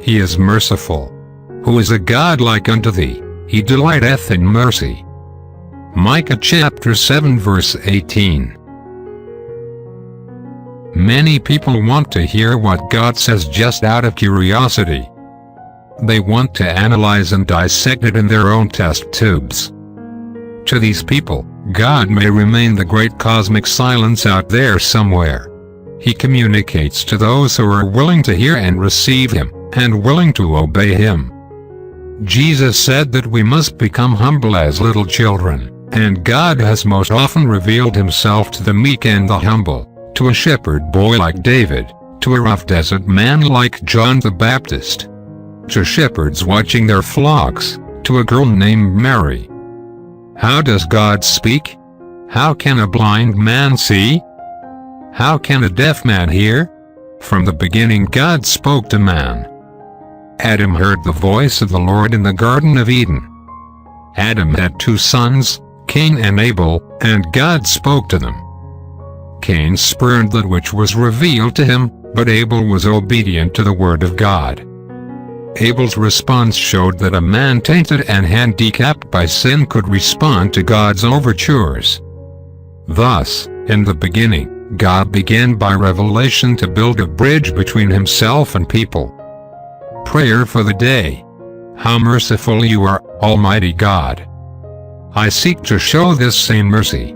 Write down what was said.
He is merciful. Who is a God like unto thee? He delighteth in mercy. Micah chapter 7 verse 18. Many people want to hear what God says just out of curiosity. They want to analyze and dissect it in their own test tubes. To these people, God may remain the great cosmic silence out there somewhere. He communicates to those who are willing to hear and receive Him, and willing to obey Him. Jesus said that we must become humble as little children, and God has most often revealed Himself to the meek and the humble, to a shepherd boy like David, to a rough desert man like John the Baptist, to shepherds watching their flocks, to a girl named Mary. How does God speak? How can a blind man see? How can a deaf man hear? From the beginning God spoke to man. Adam heard the voice of the Lord in the Garden of Eden. Adam had two sons, Cain and Abel, and God spoke to them. Cain spurned that which was revealed to him, but Abel was obedient to the word of God. Abel's response showed that a man tainted and handicapped by sin could respond to God's overtures. Thus, in the beginning, God began by revelation to build a bridge between Himself and people. Prayer for the day. How merciful You are, Almighty God. I seek to show this same mercy.